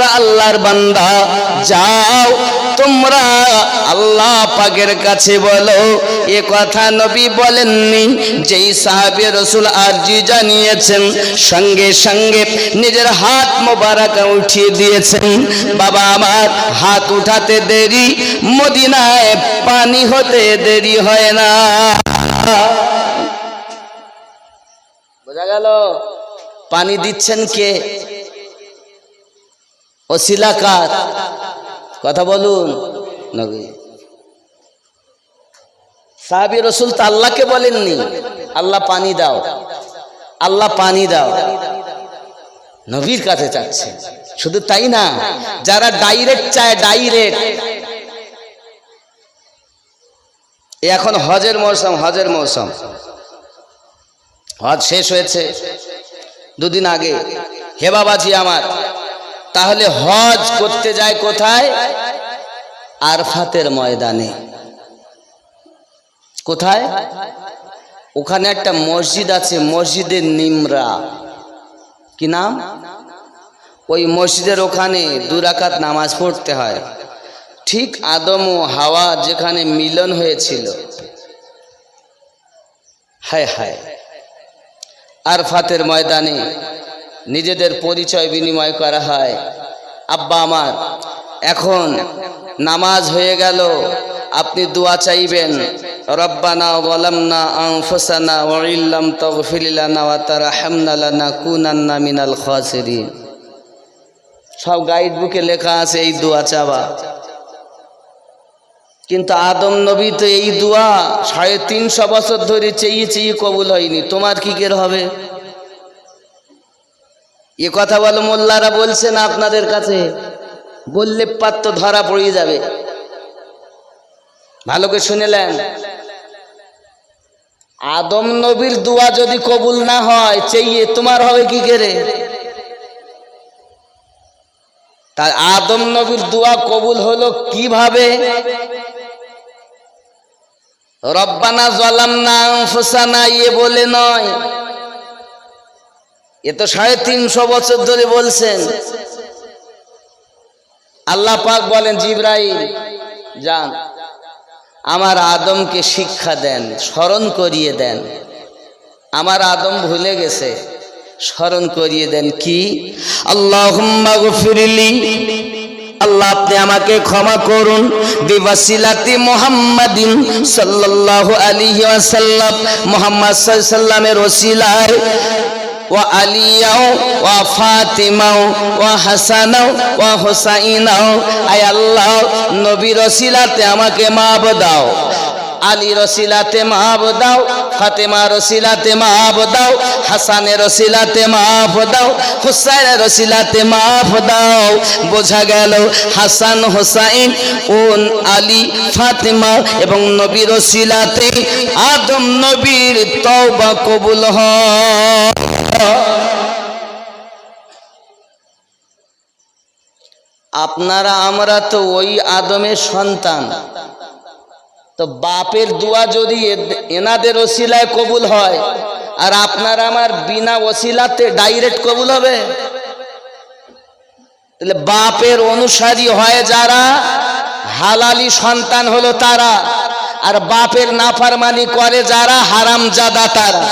তোমরা আল্লাহর বান্দা, যাও তোমরা আল্লাহ পাকের কাছে বলো। এ কথা নবী বলেননি, যেই সাহাবী রাসূল আরজি জানিয়েছেন সঙ্গে সঙ্গে নিজের হাত মোবারক উঠিয়ে দিয়েছেন। বাবা আমার, হাত উঠাতে দেরি, মদিনায় পানি হতে দেরি হয় না। বোঝা গেল? পানি দিচ্ছেন কে? ওসিলা কার? কথা বলুন। নবী। সাহাবী রাসূল তো আল্লাহকে বলেননি আল্লাহ পানি দাও, আল্লাহ পানি দাও, নবীর কাছে চাচ্ছে। শুধু তাই না, যারা ডাইরেক্ট চায়, ডাইরেক্ট, এখন হজের মৌসুম, হজের মৌসুম, হজ শেষ হয়েছে দুদিন আগে। হে বাবাজি আমার, তাহলে হজ করতে যায় কোথায়? আরফাতের ময়দানে। কোথায়? ওখানে একটা মসজিদ আছে, মসজিদের নিমরা। কি নাম? ওই মসজিদের ওখানে 2 রাকাত নামাজ পড়তে হয়। ঠিক আদম ও হাওয়া যেখানে মিলন হয়েছিল, হায় হায়, আরফাতের ময়দানে নিজেদের পরিচয় বিনিময় করা হয়। আব্বা আমার, এখন নামাজ হয়ে গেল, আপনি দোয়া চাইবেন, রব্বানা যালামনা আনফুসানা ওয়া ইল্লাম তাগফির লানা ওয়া তারহামনা লানাকুনান্না মিনাল খাসিরিন। সব গাইড বুকে লেখা আছে এই দোয়া চাওয়া। কিন্তু আদম নবী তো এই দোয়া 350 বছর ধরে চেয়ে চেয়ে কবুল হয়নি। তোমার কি কের হবে? এ কথা বলো মোল্লারা বলছে না আপনাদের কাছে? বললে পাত্র ধরা পড়ে যাবে। ভালো করে শুনেলেন, আদম নবীর দোয়া যদি কবুল না হয়, চেয়ে তোমার হবে কি করে? তার আদম নবীর দোয়া কবুল হলো কিভাবে? রব্বানা যালামনা আনফুসানা ইয়ে বলে নয়, এ তো 350 বছর ধরে বলছেন। আল্লাহ পাক বলেন, জিবরাইল যান আমার আদমকে শিক্ষা দেন, স্মরণ করিয়ে দেন। আমার আদম ভুলে গেছে, স্মরণ করিয়ে দেন। কি? আল্লাহুম্মা গফিরলি, আল্লাহ আপনি আমাকে ক্ষমা করুন, বিওয়াসিলাতি মুহাম্মাদিন সাল্লাল্লাহু আলাইহি ওয়াসাল্লাম, মুহাম্মদ সাল্লাল্লাহু আলাইহি ওয়াসাল্লামের ওসিলায়, ওয়া আলিয়াও ওয়া ফাতিমাও ওয়া হাসানাও ওয়া হুসাইনাও, আয় আল্লাহ নবীর ওসিলাতে আমাকে মাফ দাও, আলীর ওসিলাতে মাফ দাও, ফাতেমার ওসিলাতে মাফ দাও, হাসানের ওসিলাতে মাফ দাও, হুসাইনের ওসিলাতে মাফ দাও। বোঝা গেল হাসান, হুসাইন ও আলী, ফাতেমা এবং নবীর ওসিলাতে আদম নবীর তওবা কবুল হয়। আপনারা আমরা তো ওই আদমের সন্তান, তো বাপের দোয়া যদি এনাদের ওসিলায় কবুল হয়, আর আপনার আমার বিনা ওসিলাতে ডাইরেক্ট কবুল হবে? তাহলে বাপের অনুসারী হয় যারা, হালালি সন্তান হলো তারা, আর বাপের নাফরমানি করে যারা, হারামজাদা তারা।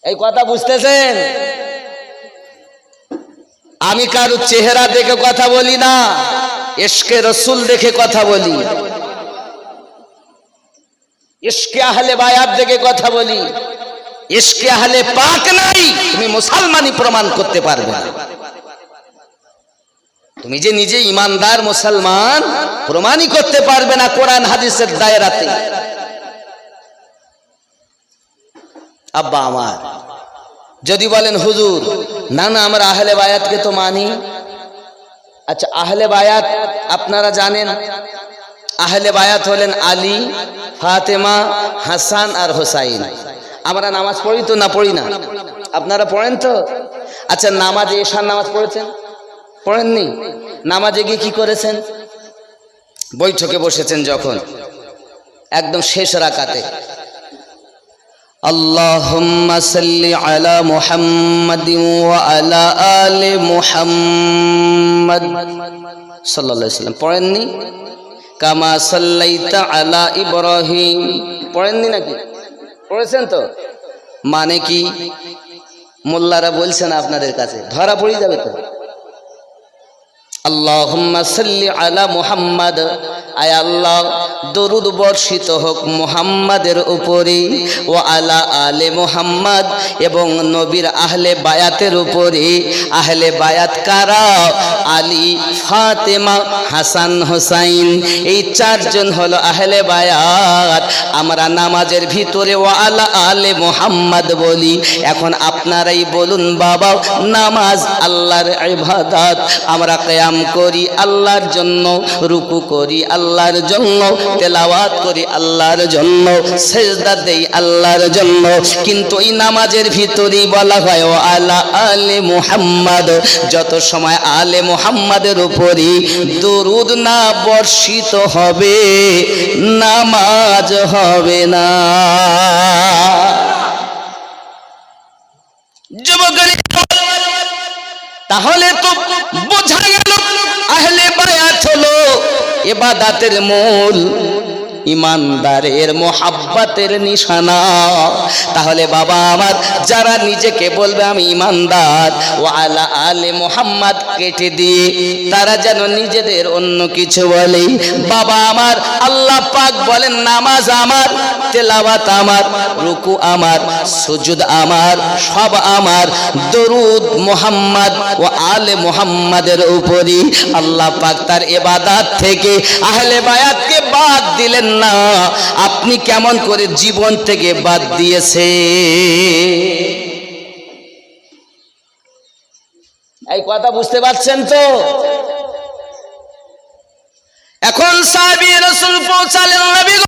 এই কথা বুঝতেছেন? আমি কারো চেহারা দেখে কথা বলি না, ইশকে রসুল দেখে কথা বলি, ইশকে আহলে বায়াত দেখে কথা বলি। ইশকে আহলে পাক নাই, তুমি মুসলমানই প্রমাণ করতে পারবে না। তুমি যে নিজে ইমানদার মুসলমান প্রমাণই করতে পারবে না কোরআন হাদিসের দায়রাতে। আব্বা আমার, যদি বলেন হুজুর না না আমরা আহলে বায়াতকে তো মানি, আচ্ছা আহলে বায়াত আপনারা জানেন, আহলে বায়াত হলেন আলী, ফাতেমা, হাসান আর হুসাইন। আমরা নামাজ পড়ি তো না পড়ি না? আপনারা পড়েন তো? আচ্ছা নামাজে এশার নামাজ পড়েছেন? পড়েননি? নামাজে গিয়ে কি করেছেন? বৈঠকে বসেছেন যখন, একদম শেষ রাকাতে আল্লাহুম্মা সাল্লি আলা মুহাম্মাদিন ওয়া আলা আলি মুহাম্মাদ সাল্লাল্লাহু আলাইহি ওয়াসাল্লাম পড়েননি? কামা সাল্লাইতা আলা ইব্রাহিম পড়েননি নাকি? পড়েছেন তো? মানে কি মোল্লারা বলছেন আপনাদের কাছে, ধরা পড়ে যাবে তো। আল্লাহুম্মা সাল্লি আলা মুহাম্মাদ, আয় আল্লাহ দরুদ বর্ষিত হোক মুহাম্মাদের উপরে, ও আলা আলে মুহাম্মাদ, এবং নবীর আহলে বায়াতের উপরে। আহলে বায়াত কারা? আলী, ফাতেমা, হাসান, হোসাইন, এই চারজন হলো আহলে বায়াত। আমরা নামাজের ভিতরে ও আলা আলে মুহাম্মাদ বলি। এখন আপনারাই বলুন বাবা, নামাজ আল্লাহর ইবাদত, আমরা কিয়াম করি আল্লাহর জন্য, রুকু করি আল্লাহর জন্য, তেলাওয়াত করি আল্লাহর জন্য, সিজদা দেই আল্লাহর জন্য, কিন্তু এই নামাজের ভিতরেই বলা হয় ও আলা আলে মুহাম্মাদ। যত সময় আলে মুহাম্মাদের উপরে দরুদ না বর্ষিত হবে, নামাজ হবে না। যুবকরা, তাহলে তো বোঝা গেল আহলে বায়াত হলো ইবাদতের মূল, ইমানদারের মোহাব্বতের নিশানা। তাহলে বাবা আমার, যারা নিজেকে বলবে আমি ইমানদার, ও আলা আলে মুহাম্মাদ কেটে দিয়ে তারা যেন নিজেদের অন্য কিছু বলে। বাবা আমার, আল্লাহ পাক বলেন নামাজ আমার, তেলাওয়াত আমার, রুকু আমার, সুজুদ আমার, সব আমার। দরুদ মুহাম্মদ ও আলে মুহাম্মাদের উপরে আল্লাহ পাক তার ইবাদত থেকে আহলে বায়াতকে বাদ দিলেন না। আপনি কেমন করে জীবন থেকে বাদ দিয়েছে? এই কথা বুঝতে পারছেন তো? এখন সাহাবী রাসূল পৌঁছালেন, নবী গো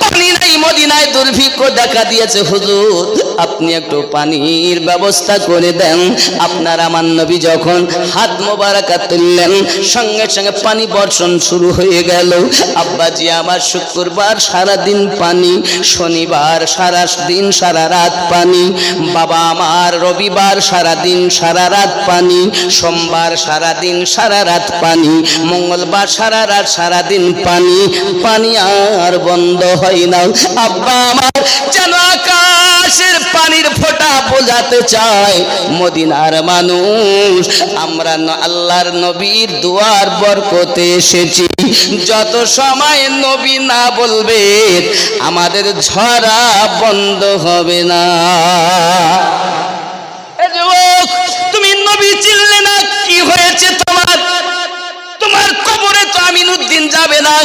পানি নাই, মদিনায় দুর্ভিক্ষ দেখা দিয়েছে, হুজুর আপনি একটু পানির ব্যবস্থা করে দেন। আপনার আমার নবী যখন হাত মোবারকা তুললেন, সঙ্গে সঙ্গে পানি বর্ষণ শুরু হয়ে গেল। আব্বাজি আমার, শুক্রবার সারা দিন পানি, শনিবার সারা দিন সারা রাত পানি, বাবা আমার রবিবার সারা দিন সারা রাত পানি, সোমবার সারা দিন সারা রাত পানি, মঙ্গলবার সারা রাত সারা দিন পানি। পানি আর বন্ধ হয় না। আব্বা আমার যেন আকাশের পানির ফোঁটা বোঝাতে চায় মদিনার মানুষ, আমরা আল্লাহর নবীর দুয়ার বরকতে এসেছি। যত সময় নবী না বলবে আমাদের ঝরা বন্ধ হবে না। তুমি নবী চিনলে না, কি হয়েছে তোমার? তোমার কবরে তো আমিনউদ্দিন যাবে না,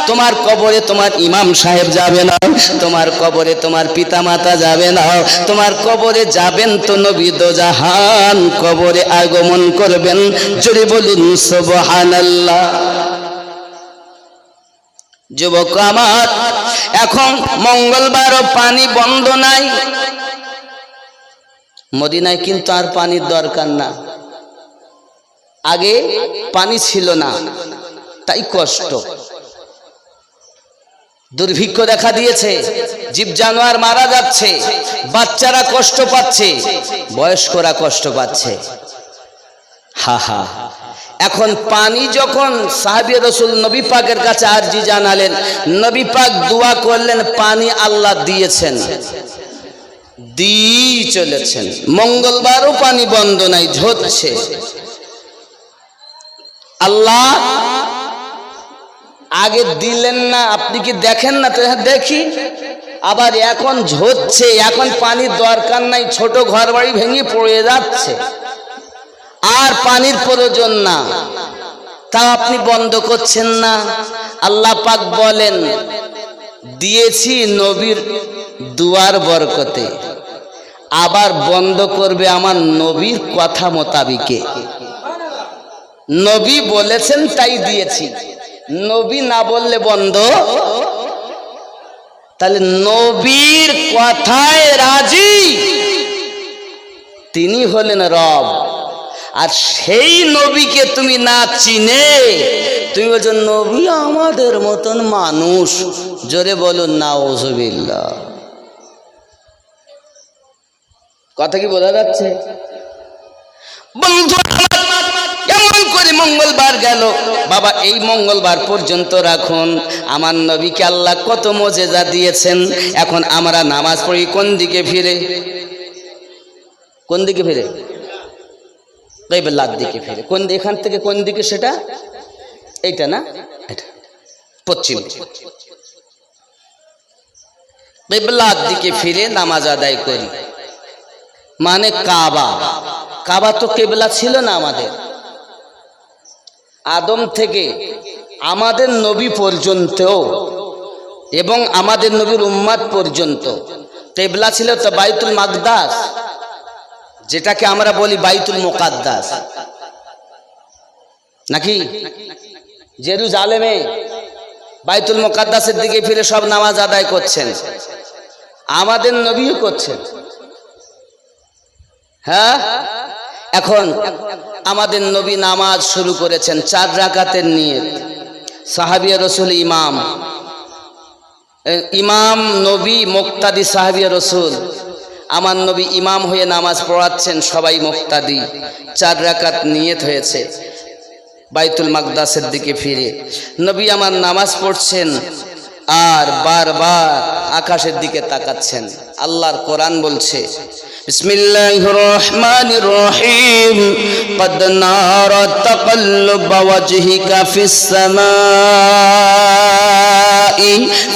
তোমার কবরে তোমার ইমাম সাহেব যাবে না, তোমার কবরে তোমার পিতামাতা যাবে না, তোমার কবরে যাবেন তো নবী দোজাহান কবরে আগমন করবেন। জোরে বলুন সুবহানাল্লাহ। যুবক আমার, এখন মঙ্গলবারও পানি বন্ধ নাই মদিনায়, কিন্তু আর পানির দরকার না। আগে পানি ছিল না, তাই কষ্ট, দুর্ভিক্ষ দেখা দিয়েছে, জীব জানোয়ার মারা যাচ্ছে, বাচ্চারা কষ্ট পাচ্ছে, বয়স্করা কষ্ট পাচ্ছে। হা হা। এখন পানি যখন সাহাবী রাসূল নবী পাকের কাছে আরজি জানালেন, নবী পাক দোয়া করলেন, পানি আল্লাহ দিয়েছেন, দিয়ে চলেছেন। মঙ্গলবারও পানি বন্ধ নাই, ঝরছে। আল্লাহ আগে দিলেন না, আপনি কি দেখেন না? তো দেখি, আবার এখন ঝরছে, এখন পানির দরকার নাই, ছোট ঘর বাড়ি ভেঙে পড়ে যাচ্ছে, আর পানির প্রয়োজন না, তা আপনি বন্ধ করছেন না। আল্লাহ পাক বলেন দিয়েছি নবীর দুয়ার বরকতে, আবার বন্ধ করবে আমার নবীর কথা মোতাবিকে। নবী বলেছেন তাই দিয়েছি, নবী না বললে বন্ধ। তাহলে নবীর কথায় রাজি, তিনি হলেন রব। আর সেই নবীকে তুমি না চিনে তুমি বলছো নবী আমাদের মতন মানুষ। জোরে বলুন নাউজুবিল্লাহ। কথা কি বোঝা যাচ্ছে? বন্ধু কেমন করে মঙ্গলবার গেল বাবা, এই মঙ্গলবার পর্যন্ত রাখুন। আমার নবীকে আল্লাহ কত মজেজা দিয়েছেন। এখন আমরা নামাজ পড়ি কোন দিকে ফিরে? কোন দিকে ফিরে? কিবলার দিকে ফিরে। কোন এখান থেকে কোন দিকে সেটা? এইটা না, এটা পশ্চিম। কিবলার দিকে ফিরে নামাজ আদায় করি, মানে কাবা। কাবা তো কিবলা ছিল না আমাদের। আদম থেকে আমাদের নবী পর্যন্ত এবং আমাদের নবীর উম্মাত পর্যন্ত কিবলা ছিল তো বাইতুল মাকদাস, যেটাকে আমরা বলি বাইতুল মুকাদ্দাস, নাকি? জেরুজালেমে বাইতুল মুকাদ্দাসের দিকে ফিরে সব নামাজ আদায় করছেন, আমাদের নবীও করছেন। হ্যাঁ, এখন আমাদের নবী নামাজ শুরু করেছেন 4 রাকাতের নিয়ত। সাহাবিয়া রসুল ইমাম নবী মুক্তাদি সাহাবিয়া রসুল। আমার নবী ইমাম হয়ে নামাজ পড়াচ্ছেন, সবাই মুক্তাদি। 4 রাকাত নিয়ত হয়েছে বাইতুল মাকদাসের দিকে ফিরে। নবী আমার নামাজ পড়ছেন আর বারবার আকাশের দিকে তাকাচ্ছেন। আল্লাহর কোরআন বলছে, বিসমিল্লাহির রহমানির রহিম, قد نرى تقلب وجهك في السماء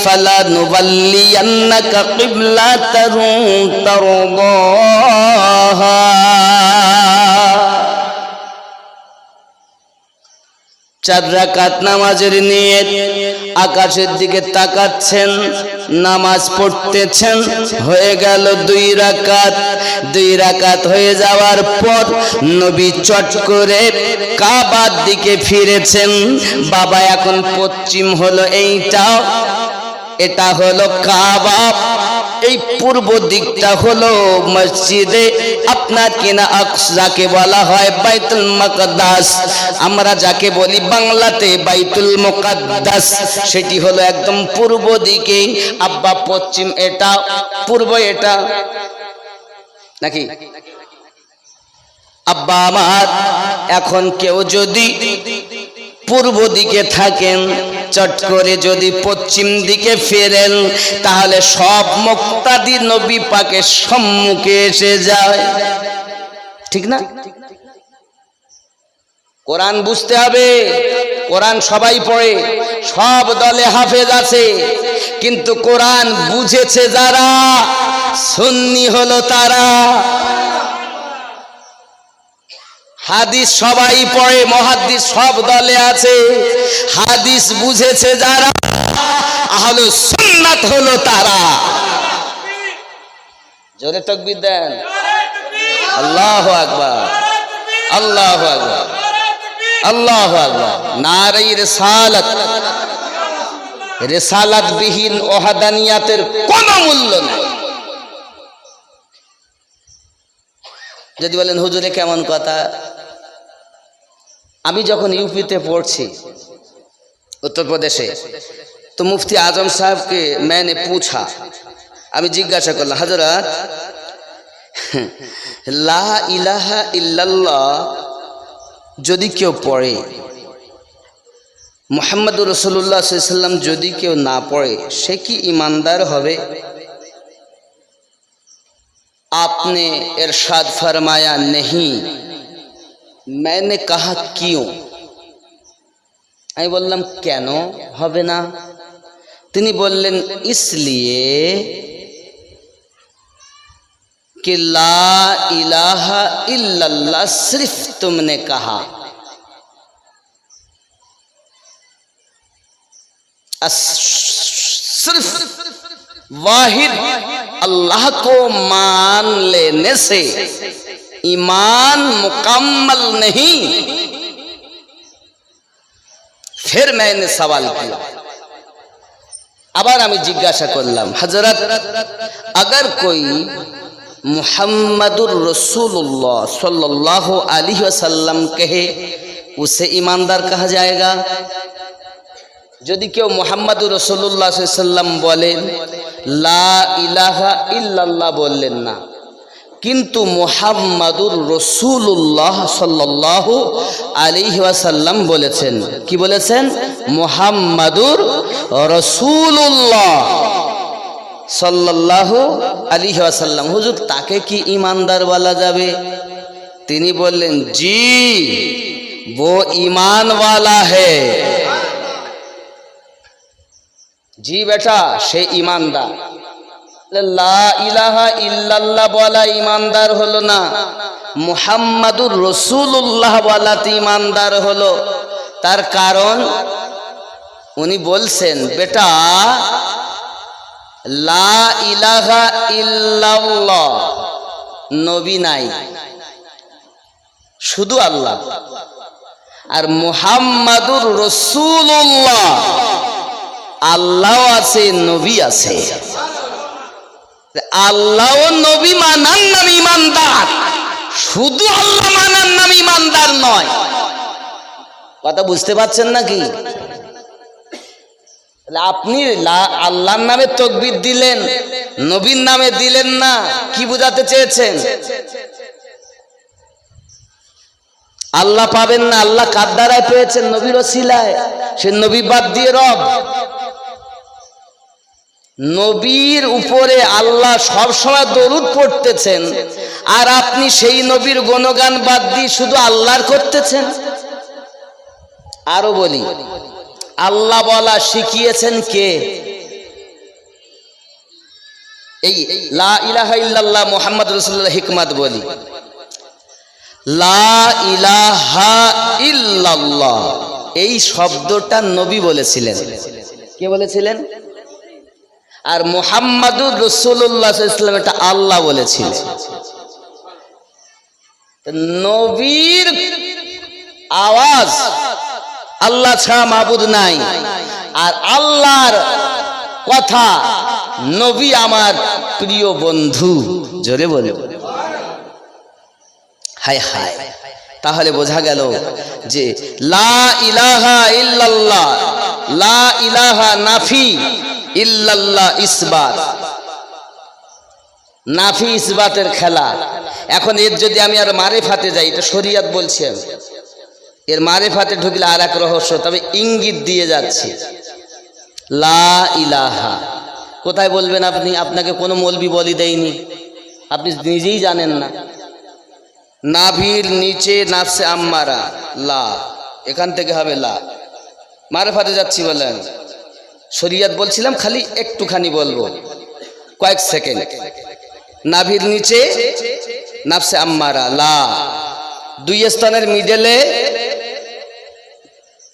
فلنولينك قبلة ترضاها। 4 রাকাত নামাজের নিয়ত, আকাশের দিকে তাকাচ্ছেন, নামাজ পড়তেছেন। হয়ে গেল 2 রাকাত। 2 রাকাত হয়ে যাওয়ার পর নবী চট করে কাবার দিকে ফিরেছেন। বাবা, এখন পশ্চিম হলো এইটা, এটা হলো কাবা। এই পূর্ব দিকটা হলো মসজিদে আপনার কিনা যাকে বলা হয় বাইতুল মুকাদ্দাস, আমরা যাকে বলি বাংলাতে বাইতুল মুকাদ্দাস, সেটি হলো একদম পূর্ব দিকে। আব্বা পশ্চিম এটা, পূর্ব এটা, নাকি? আব্বা আমার, এখন কেউ যদি পূর্ব দিকে থাকেন, চট করে যদি পশ্চিম দিকে ফেরেন, তাহলে সব মুক্তাদি নবী পাকের সম্মুখে এসে যায়, ঠিক না? কোরআন বুঝতে হবে। কোরআন সবাই পড়ে, সব দলে হাফেজ আছে, কিন্তু কোরআন বুঝেছে যারা, সুন্নি হলো তারা। হাদিস সবাই পড়ে, মুহাদ্দিস সব দলে আছে, হাদিস বুঝেছে যারা, আহলুস সুন্নাত হলো তারা। জোরে তাকবীর দেন। আল্লাহু আকবার, আল্লাহু আকবার, আল্লাহু আকবার। নারে রিসালাত, রিসালাত বিহীন ওয়াহদানিয়াতের কোনো মূল্য নেই। যদি বলেন হুজুরে কেমন কথা, আমি যখন ইউপিতে পড়ছি উত্তরপ্রদেশে, তো মুফতি আজম সাহেবকে मैंने पूछा, আমি জিজ্ঞাসা করলাম, হযরত লা ইলাহা ইল্লাল্লাহ যদি কেউ পড়ে, মুহাম্মদুর রাসূলুল্লাহ সাল্লাল্লাহু আলাইহি ওয়াসাল্লাম যদি কেউ না পড়ে, সে কি ईमानदार হবে? आपने इरशाद फरमाया नहीं। मैंने कहा क्यों? আমি বললাম কেন হবে না? তিনি বললেন इसलिए कि ला इलाहा इल्लल्लाह सिर्फ तुमने कहा, सिर्फ वाहिद अल्लाह को मान लेने से ईमान मुकम्मल नहीं। फिर मैंने सवाल किया, আবার আমি জিজ্ঞাসা করলাম, হযরত अगर कोई मुहम्मदुर रसूलुल्लाह सल्लल्लाहु अलैहि वसल्लम कहे, उसे ईमानदार कहा जाएगा? যদি কেউ মুহাম্মদুর রাসূলুল্লাহ সাল্লাল্লাহু আলাইহি ওয়াসাল্লাম বলেন, লা ইলাহা ইল্লাল্লাহ বললেন না, কিন্তু মুহাম্মাদুর রাসূলুল্লাহ সাল্লাল্লাহু আলাইহি ওয়াসাল্লাম বলেছেন, কি বলেছেন? মুহাম্মাদুর রাসূলুল্লাহ সাল্লাল্লাহু আলাইহি ওয়াসাল্লাম। হুজুর, তাকে কি ইমানদার বলা যাবে? তিনি বললেন, জি वो ईमान वाला है। জি বেটা, সে ইমানদার। লা ইলাহা ইল্লাল্লাহ বলা ইমানদার হলো না, মুহাম্মাদুর রাসূলুল্লাহ বলাতে ইমানদার হলো। তার কারণ উনি বলছেন, বেটা লা ইলাহা ইল্লাল্লাহ নবী নাই, শুধু আল্লাহ। আর মুহাম্মাদুর রাসূলুল্লাহ আল্লাহ আছে, নবী আছে। আল্লাহ ও নবী মানার নাম ইমানদার, শুধু আল্লাহ মানার নাম ইমানদার নয়। কথা বুঝতে পারছেন নাকি? আপনি আল্লাহর নামে তাকবীর দিলেন, নবীর নামে দিলেন না, কি বোঝাতে চেয়েছেন? আল্লাহ পাবেন না। আল্লাহ কার দ্বারায় পেয়েছেন? নবীর ওসিলায়। সে নবী বাদ দিয়ে রব। নবীর উপরে আল্লাহ সব সময় দরুদ পড়তেছেন, আর আপনি সেই নবীর গুণগান বাদ দিয়ে শুধু আল্লাহর করতেছেন। আরো বলি, আল্লাহ বলা শিখিয়েছেন কে? এই লা ইলাহা ইল্লাল্লাহ মুহাম্মাদুর রাসূলুল্লাহ হিকমত বলি, লা ইলাহা ইল্লাল্লাহ এই শব্দটা নবী বলেছিলেন। কে বলেছিলেন? আর মুহাম্মাদুর রাসূলুল্লাহ সাল্লাল্লাহু আলাইহি ওয়াসাল্লাম এটা আল্লাহ বলেছিলেন। নবীর আওয়াজ, আল্লাহ ছাড়া মাবুদ নাই, আর আল্লাহর কথা, নবী আমার প্রিয় বন্ধু। জোরে বলে হায় হায়। তাহলে বোঝা গেল যে লা ইলাহা ইল্লাল্লাহ, লা ইলাহা নাফি, ইল্লাল্লাহ ইসবাত। নাফি ইসবাতের খেলা। এখন এর যদি আমি আর মারিফাতে যাই, এটা শরিয়ত বলছি আমি, এর মারিফাতে ঢুকলে আর এক রহস্য, তবে ইঙ্গিত দিয়ে যাচ্ছি। লা ইলাহা কোথায় বলবেন আপনি? আপনাকে কোনো মৌলবি বলি দেয়নি, আপনি নিজেই জানেন না। নাভির নিচে নাফসে আম্মারা, লা, এখান থেকে হবে লা। মারিফাতে যাচ্ছি বলেন, শরিয়ত বলছিলাম, খালি একটুখানি বলবো, কয়েক সেকেন্ড। নাভির নিচে নাফসে আম্মারা, লা। দুই স্থানের মিডলে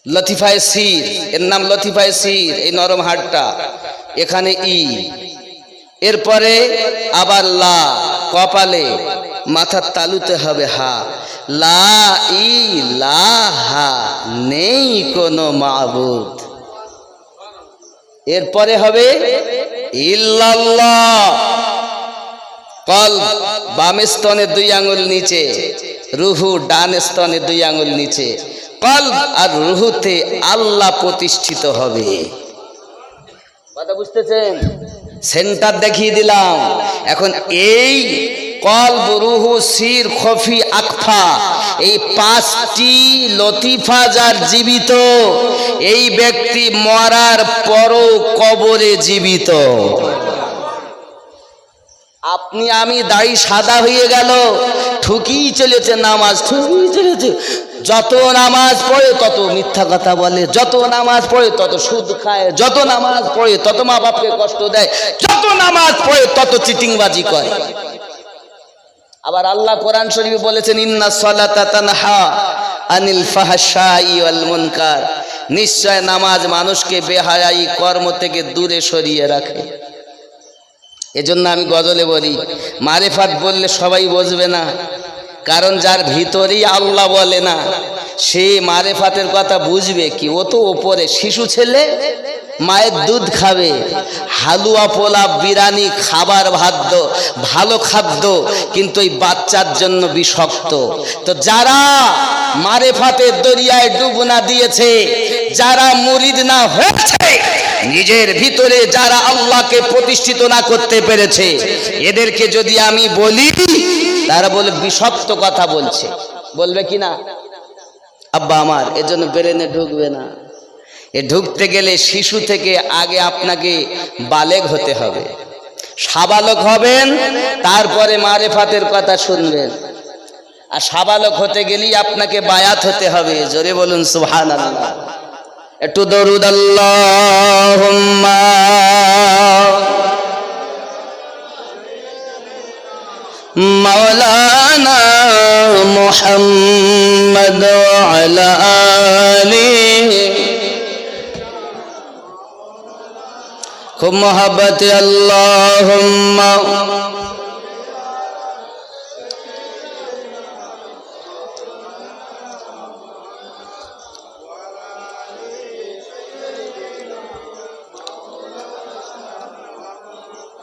লতিফায়ে সির, এর নাম লতিফায়ে সির, এই নরম হাড়টা, এখানে ই, এরপরে আবার লা, কপালে, মাথার তালুতে হবে হা। লা ইলাহা নেই কোনো মাবুদ। এরপরে হবে ইল্লাল্লাহ। কলব বাম স্তনের 2 আঙ্গুল নিচে, রুহু ডান স্তনের 2 আঙ্গুল নিচে। কলব আর রুহুতে আল্লাহ প্রতিষ্ঠিত হবে। কথা বুঝতেছেন? সেন্টার দেখিয়ে দিলাম। এখন এই কলব, রুহু, সির, খফি, আকফা, এই 5টি লতিফা যার জীবিত, এই ব্যক্তি মরার পরও কবরে জীবিত। আপনি আমি দাড়ি সাদা হয়ে গেল, ঠুকিয়ে চলেছে নামাজ, ঠুকিয়ে চলেছে। যত নামাজ পড়ে তত মিথ্যা কথা বলে, যত নামাজ পড়ে তত সুদ খায়, যত নামাজ পড়ে তত মা বাপকে কষ্ট দেয়, যত নামাজ পড়ে তত চিটিংবাজি করে। আবার আল্লাহ কোরআন শরীফে বলেছেন, ইন্নাস সালাতা তানহা আনিল ফাহশাই ওয়াল মুনকার, নিশ্চয় নামাজ মানুষকে বেহায়াই কর্ম থেকে দূরে সরিয়ে রাখে। এজন্য আমি গজলে বলি, মারিফাত বললে সবাই বুঝবে না, কারণ যার ভিতরেই আল্লাহ বলে না, সে মারিফাতের কথা বুঝবে কি? ও তো ওপরে শিশু ছেলে, মায়ের দুধ খাবে, হালুয়া, পোলাপ, বিরিয়ানি খাবার ভালো খাদ্য, কিন্তু এই বাচ্চার জন্য বিষাক্ত। তো যারা মারিফাতের দরিয়ায় ডুব না দিয়েছে, যারা মুরিদ না হয়েছে, নিজের ভিতরে যারা আল্লাহকে প্রতিষ্ঠিত না করতে পেরেছে, এদেরকে যদি আমি বলি তারা বলে বিষাক্ত কথা বলছে, বলবে কি না? আব্বা আমার এর জন্য ব্রেনে ঢুকবে না। এ ঢুকতে গেলে শিশু থেকে আগে আপনাকে বালেগ হতে হবে, সাবালক হবেন, তারপরে মারেফাতের কথা শুনবেন। আর সাবালক হতে গেলেই আপনাকে বায়াত হতে হবে। জোরে বলুন সুবহানাল্লাহ। একটু দরুদ আল্লাহুম্মা মাওলানা মুহাম্মদ ওয়া আলা আলিহি খুব মোহাব্বতে আল্লাহুম্মা।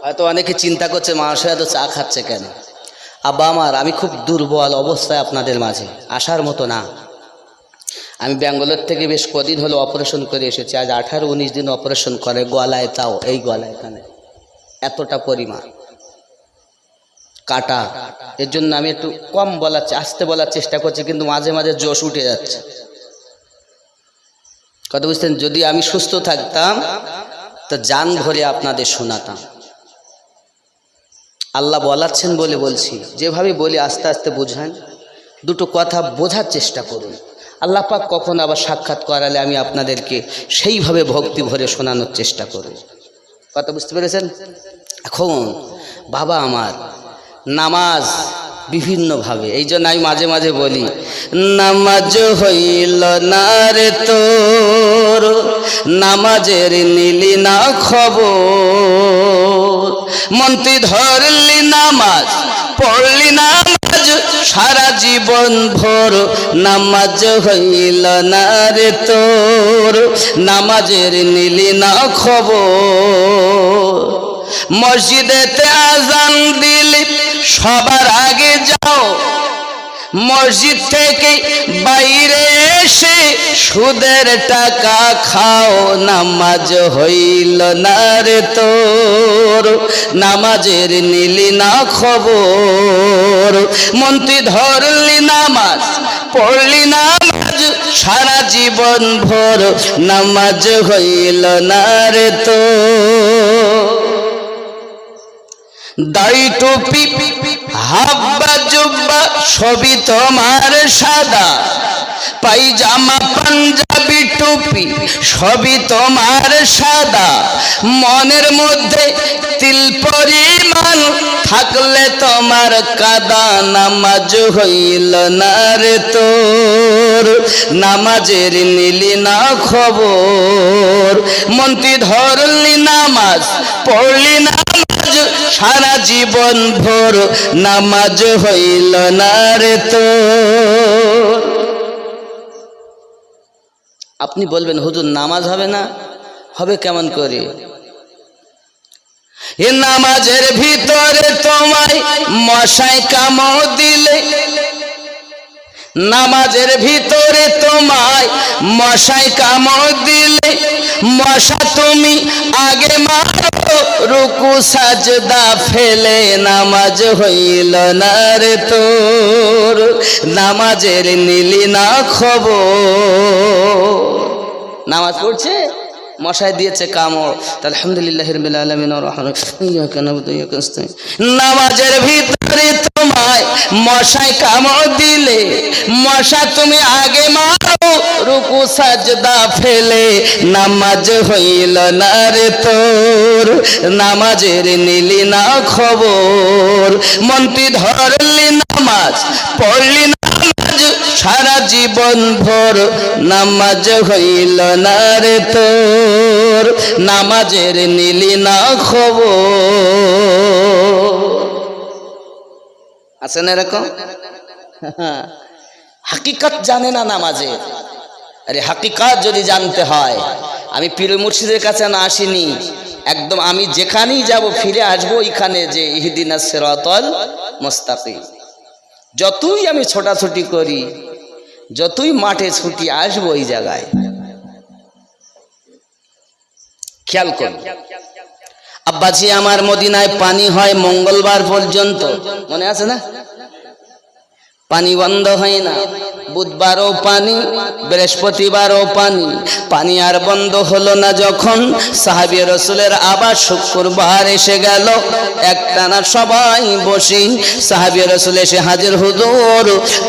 হয়তো অনেকে চিন্তা করছে মানুষ এত চা খাচ্ছে কেন। আব্বা আমার আমি খুব দুর্বল অবস্থায় আপনাদের মাঝে আসার মতো না। আমি ব্যাঙ্গালোর থেকে বেশ কদিন হলো অপারেশন করে এসেছি। আজ 18-19 দিন অপারেশন করে গলায়, তাও এই গলায় এখানে এতটা পরিমাণ কাটা। এর জন্য আমি একটু কম বলার, আস্তে বলার চেষ্টা করছি, কিন্তু মাঝে মাঝে জোশ উঠে যাচ্ছে। কথা বুঝতেন? যদি আমি সুস্থ থাকতাম তো জান ভরে আপনাদের শোনাতাম। আল্লাহ বলাচ্ছেন বলে বলছি, যেভাবে বলি আস্তে আস্তে বুঝান, দুটো কথা বোঝার চেষ্টা করুন। আল্লাহ পাক কখন আবার সাক্ষাৎ করালে আমি আপনাদেরকে সেইভাবে ভক্তি ভরে শোনানোর চেষ্টা করব। কথা বুঝতে পেরেছেন? এখন বাবা আমার নামাজ বিভিন্নভাবে, এই জন্য আমি মাঝে মাঝে বলি নামাজ হইল না রে তোর, নামাজের নিলি না খবর, মন্ত্রী ধরলি নামাজ পড়লি নামাজ সারা জীবন ভোর, নামাজ হইল না রে তোর, নামাজের নিলি না খবর। মসজিদেতে আজান দিলি সবার আগে যাও, মসজিদ থেকে বাইরে এসে সুদের টাকা খাও, নামাজ হইল না রে তোর, নামাজের নিলি না খবর, মন্ত্রী ধরলি নামাজ পড়লি নামাজ সারা জীবন ভোর, নামাজ হইল না রে তোর। দাড়ি টুপি হাব্বা জুব্বা সবই তোমার সাদা, পায়জামা পাঞ্জাবি টুপি সবই তোমার সাদা, মনের মধ্যে তিল পরিমাণ থাকলে তোমার কাদা, নামাজ হইল না রে তোর, নামাজের নিলি না খবর, মন্ত্রী ধরলি নামাজ পড়লি না সারা জীবন ভোর, নামাজ হইল না রে তোর। আপনি বলবেন হুজুর নামাজ হবে না, হবে কেমন করে? এ নামাজের ভিতরে তোমায় মশাই কামড় দিলে, নামাজের ভিতরে তোমায় মশাই কামড় দিলে, মশা তুমি আগে মারো রুকু সাজদা ফেলে, নামাজ হইল না রে তোর, নামাজের নিলি না খবর। নামাজ পড়ছে মশাই দিয়েছে কামড়, আলহামদুলিল্লাহ রাব্বিল আলামিন আর রাহমানির রহিম ইয়াকা নাবুদু ওয়া ইয়াকা নাস্তাইন। নামাজের ভিতরে তোমায় মশাই কামড় দিলে, মশা তুমি আগে মারো রুকু সাজদা ফেলে, নামাজ হইল না রে তোর, নামাজের নিলি না খবর, মন্ত্রী ধরলি নামাজ পড়লি নামাজ সারা জীবন ভোর, নামাজ হইল না রে তোর, নামাজের নিলি না খবর। আছে না এরকম? হাকিকত জানে না নামাজে। আরে হাকিকত যদি জানতে হয়, আমি পীর মুর্শিদের কাছে না আসিনি, একদম আমি যেখানেই যাব ফিরে আসবো এখানে যে ইহদিনাস সিরাতাল মুস্তাকিম। যতই আমি ছোটাছুটি করি, যতই মাঠে ছুটি, আসবো ওই জায়গায়। খেয়াল করুন আব্বাজি, আমার মদিনায় পানি হয় মঙ্গলবার পর্যন্ত, মনে আছে না? পানি বন্ধ হয় না। বুধবারও পানি, বৃহস্পতিবারও পানি, পানি আর বন্ধ হলো না। যখন সাহাবী রাসূলের আবার শুক্রবার এসে গেল, একটানা সবাই বসি, সাহাবী রাসূল এসে হাজির, হুজুর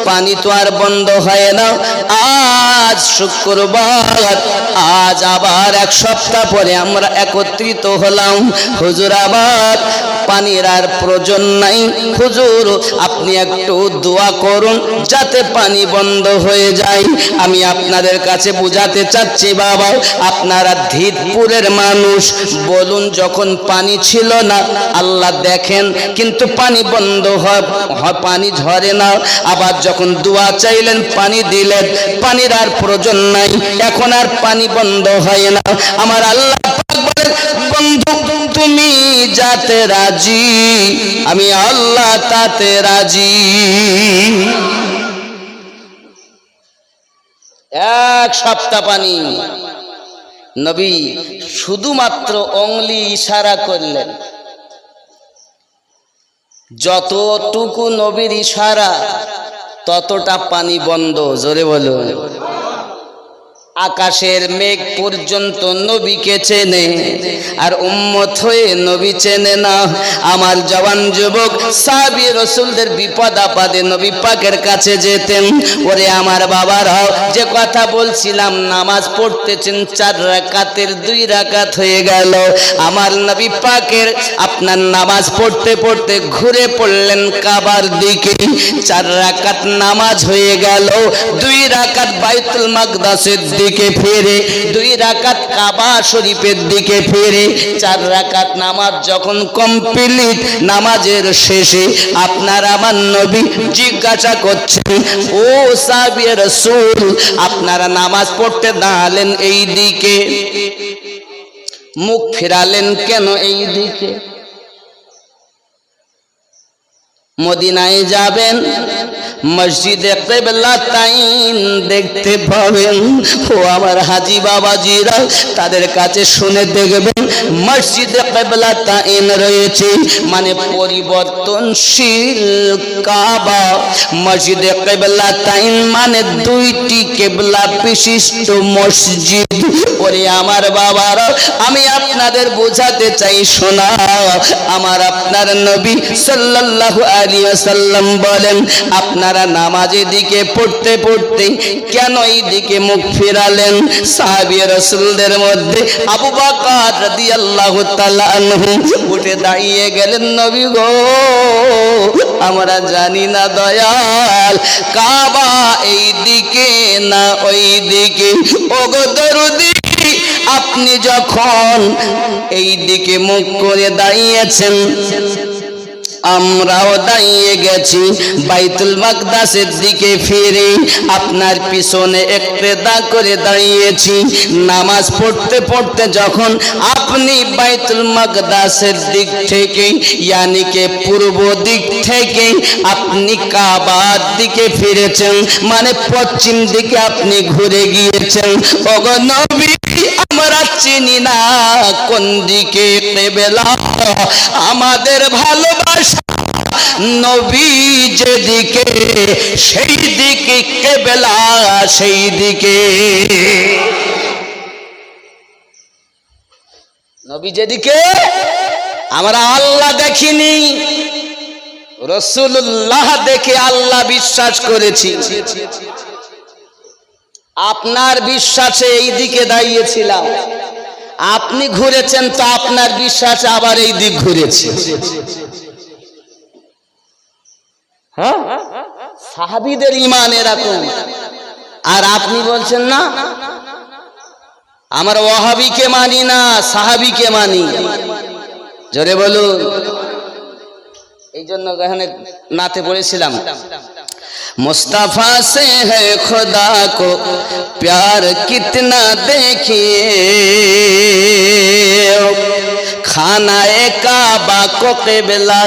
পানি তো আর বন্ধ হয় না, আজ শুক্রবার, আজ আবার এক সপ্তাহ পরে আমরা একত্রিত হলাম, হুজুর আবার পানির আর প্রয়োজন নাই, হুজুর আপনি একটু দোয়া করুন যাতে পানি বন্ধ হয়ে যায়। আমি আপনাদের কাছে বুঝাতে চাচ্ছি বাবা, আপনারা ধীরপুরের মানুষ, বলুন যখন পানি ছিল না আল্লাহ দেখেন, কিন্তু পানি বন্ধ হয়, পানি ঝরে না, আবার যখন দোয়া চাইলেন পানি দিলেন, পানির আর প্রয়োজন নাই, এখন আর পানি বন্ধ হয় না। আমার আল্লাহ পাক বলেন, বন্ধু তুমি যাতে রাজি, আমি আল্লাহ তাতে রাজি। এক সপ্তাহ পানি, নবী শুধুমাত্র অঙ্গুলি ইশারা করলেন, যতটুকু নবীর ইশারা ততটা পানি বন্ধ। জোরে বলুন। আকাশের মেঘ পর্যন্ত নবীকে চেনে, আর উম্মত হয়ে নবী চেনে না। আমার জওয়ান যুবক সাহাবী রাসূলদের বিপদ আপদে নবী পাকের কাছে যেতেন। ওরে আমার বাবারা, যে কথা বলছিলাম, নামাজ পড়তেছেন 4 রাকাতের 2 রাকাত হয়ে গেল, আমার নবী পাকের আপনার নামাজ পড়তে পড়তে ঘুরে পড়লেন কাবার দিকে। 4 রাকাত নামাজ হয়ে গেল, 2 রাকাত বাইতুল মাকদাসের দিকে ফিরে, 2 রাকাত কাবা শরীফের দিকে ফিরে। 4 রাকাত নামাজ যখন কমপ্লিট, নামাজের শেষে আপনার আমার নবী জিজ্ঞাসা করছেন, ও সাহাবী রাসূল আপনারা নামাজ পড়তে দাঁড়ালেন এই দিকে, মুখ ফিরালেন কেন এই দিকে? মদিনায় যাবেন, মসজিদে কিবলাতাইন দেখতে পাবেন। ও আমার হাজী বাবাজিরা, তাদের কাছে শুনে দেখবেন মসজিদে কিবলাতাইন রয়েছে, মানে পরিবর্তনশীল কাবা। মসজিদে কিবলাতাইন মানে 2টি কিবলা বিশিষ্ট মসজিদ। ওরে আমার বাবারা, আমি আপনাদের বোঝাতে চাই, শোনা, আমার আপনার নবী সাল্লাল্লাহু আলাইহি ওয়াসাল্লাম বলেন, আপনারা নামাজের দিকে পড়তে পড়তে কেন এই দিকে মুখ ফিরালেন? সাহাবী রাসূলদের মধ্যে আবু বকর রাদিয়াল্লাহু তাআলা আনহু উঠে দাঁড়িয়ে গেলেন, নবী গো আমরা জানি না দয়াল, কাবা এই দিকে না ওই দিকে, ওগো দরদি আপনি যখন এই দিকে মুখ করে দাঁড়িয়েছেন, আমরাও দাঁড়িয়ে গেছি বাইতুল মাকদাসের দিকে ফিরে, আপনার পিছনে ইক্তেদা করে দাঁড়িয়েছি। নামাজ পড়তে পড়তে যখন আপনি বাইতুল মাকদাসের দিক থেকে, ইয়ানি কে পূর্ব দিক থেকে আপনি কাবার দিকে ফিরেছেন, মানে পশ্চিম দিকে আপনি ঘুরে গিয়েছেন। ওগো নবী আমরা চিনি না কোন দিকে কিবলা, আমাদের ভালোবাসা নবী যেদিকে সেই দিকে কিবলা, সেই দিকে নবী যেদিকে। আমরা আল্লাহ দেখিনি, রাসূলুল্লাহ দেখে আল্লাহ বিশ্বাস করেছি। আপনার বিশ্বাসে এই দিকে দাঁড়িয়েছিলাম, আপনি ঘুরেছেন তো আপনার বিশ্বাসে আবার এই দিক ঘুরেছে। হ্যাঁ, সাহাবীদের ঈমান এরকম, আর আপনি বলছেন না আমরা ওয়াহাবিকে মানি না, সাহাবীকে মানি। জোরে বলুন। এই জন্য এখানে নাতে পড়েছিলাম, मुस्तफा से है खुदा को प्यार कितना देखिए, खानाए काबा को किबला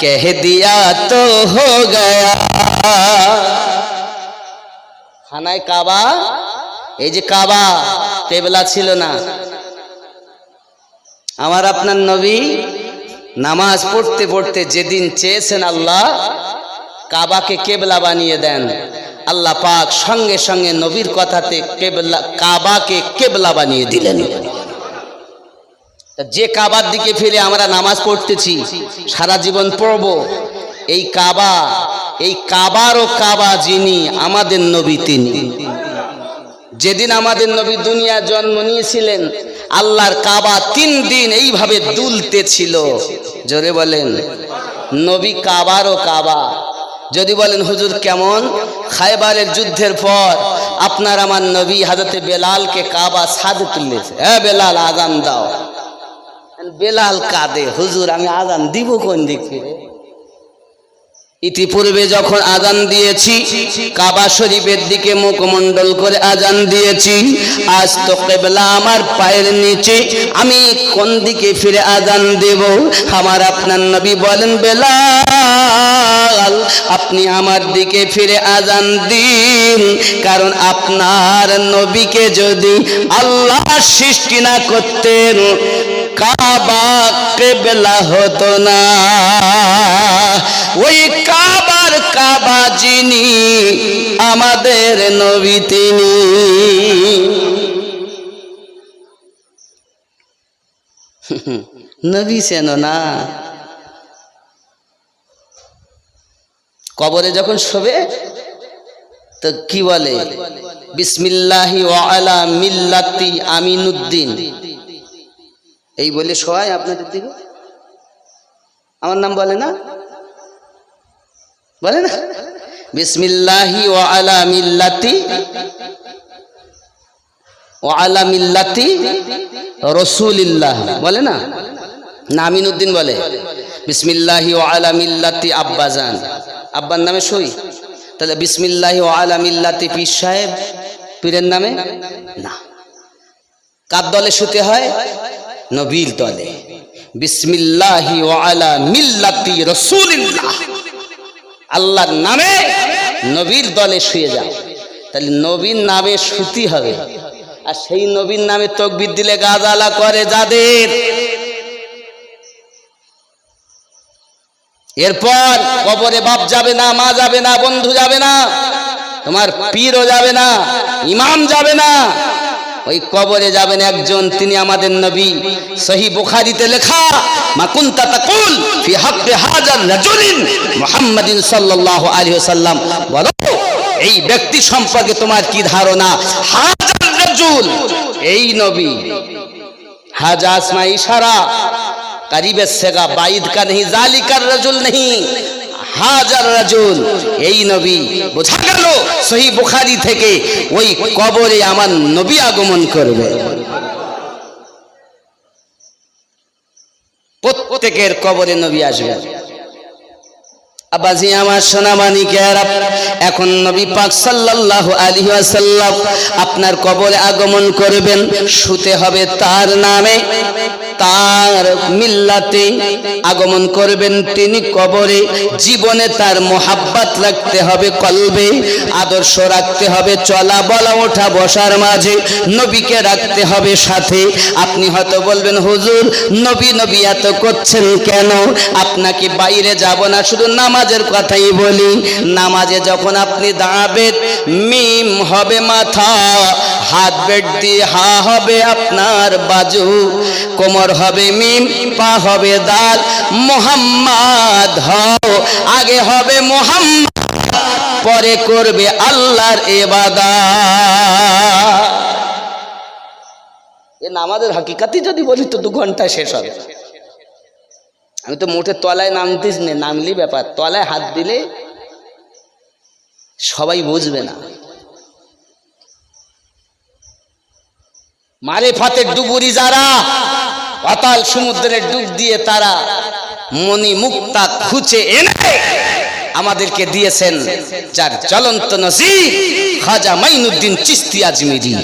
कह दिया तो हो गया। खानाए काबा, এই যে কাবা কিবলা ছিল না। আমার আপনার নবী নামাজ পড়তে পড়তে যেদিন চেয়েছেন আল্লাহ, কাবাকে কেবলা বানিয়ে দেন। আল্লাহ পাক সঙ্গে সঙ্গে নবীর কথাতে কেবলা কাবাকে কেবলা বানিয়ে দিলেন। যে কাবার দিকে ফিরে আমরা নামাজ পড়তেছি, সারা জীবন পড়ব, এই কাবা, এই কাবারও কাবা যিনি, আমাদের নবী তিনি। যেদিন আমাদের নবী দুনিয়া জন্ম নিয়েছিলেন, আল্লাহর কাবা 3 দিন এইভাবে দুলতেছিল। জোরে বলেন, নবী কাবারও কাবা। যদি বলেন হুজুর কেমন, খায়বারের যুদ্ধের পর আপনার আমার নবী হযরতে বেলালকে কাবা ছাদে তুলেছে। বেলাল আযান দাও। বেলাল কাঁদে, হুজুর আমি আযান দিব কোন দিক থেকে? ইতিপূর্বে যখন আযান দিয়েছি কাবা শরীফের দিকে মুখমণ্ডল করে আযান দিয়েছি, আজ তো কিবলা আমার পায়ের নিচে, আমি কোন দিকে ফিরে আযান দেব? আমার আপনার নবী বলেন, বেলাল আপনি আমার দিকে ফিরে আযান দিন, কারণ আপনার নবীকে যদি আল্লাহ সৃষ্টি না করতেন কাবা কিবলা হতো না। ওই কাবার কাবা যিনি, আমাদের নবী তিনি। নবী চেনো না? কবরে যখন শোবে তো কি বলে? বিসমিল্লাহি ওয়া আলা মিল্লাতি আমিনুদ্দিন, এই বলে শোয়ায় আপনাদের দিকে? আমার নাম বলে না? বলে না? বিসমিল্লাহি ওয়া আলা মিল্লাতি রাসূলিল্লাহ বলে না? না আমিনুদ্দিন বলে? বিসমিল্লাহি ওয়া আলা মিল্লাতি আব্বাজান, আব্বার নামে সই। তাহলে বিসমিল্লাহি ওয়া আলা মিল্লাতি পীর সাহেব, পীরের নামে না। কার দলে শুতে হয়? নবীর দলে। বিসমিল্লাহি ওয়া আলা মিল্লাতি রাসূলিল্লাহ, আল্লাহর নামে নবীর দলে শুয়ে যাও। তাহলে নবীর নামে শুতে হবে। আর সেই নবীর নামে তাকবীর দিলে গাজালা করে যাদের, এরপর কবরে বাপ যাবে না, মা যাবে না, বন্ধু যাবে না, তোমার পীরও যাবে না, ইমাম যাবে না, ওই কবরে যাবেন একজন, তিনি আমাদের নবী। সহিহ বুখারীতে লেখা, মা কুনতা তাকুল ফি হাক্কি হাযার রাজুলিন মুহাম্মাদিন সাল্লাল্লাহু আলাইহি ওয়াসাল্লাম, বলো এই ব্যক্তি সম্পর্কে তোমার কি ধারণা? হাযার রাজুল, এই নবী। হাজা আসমা ইশারা, करीब सेगा बाइद का नहीं, जालिकार रजुल नहीं, हाजर रजुल, এই নবী। বোঝা গেল সহিহ বুখারী থেকে ওই কবরে আমার নবী আগমন করবে। প্রত্যেকের কবরে নবী আসবে। আবাজি আমার সোনা মানিকেরা, এখন নবী পাক সাল্লাল্লাহু আলাইহি ওয়াসাল্লাম আপনার কবরে আগমন করবেন। শুতে হবে তার নামে, তার মিল্লাতে আগমন করবেন তিনি কবরে। জীবনে তার মোহাব্বত রাখতে হবে কলবে, আদর্শ রাখতে হবে চলা বলা ওঠা বসার মাঝে, নবীকে রাখতে হবে সাথে। আপনি হয়তো বলবেন হুজুর নবী নবী এত করছেন কেন? আপনাকে বাইরে যাব না, শুধু নামাজের কথাই বলি। নামাজে যখন আপনি দাঁড়াবেন, মিম হবে মাথা, হাত বেড দিয়ে হা হবে আপনার বাজু, কোমর হবে মিম, পা হবে দাল। মুহাম্মদ হও, আগে হবে মুহাম্মদ, পরে করবে আল্লাহর ইবাদত। এ নামাজের হাকিকাতই যদি বলি তো 2 ঘন্টায় শেষ হবে। আমি তো মোটে তলায় নামতিস নে, নামলি ব্যাপার, তলায় হাত দিলে সবাই বুঝবে না। মারিফাতের ডুবুরি যারা, অতল সমুদ্রের ডুব দিয়ে তারা মনি মুক্তা খুঁজে এনে আমাদেরকে দিয়েছেন, যার জ্বলন্ত নজির খাজা মাইনুদ্দিন চিশতি আজমিরি,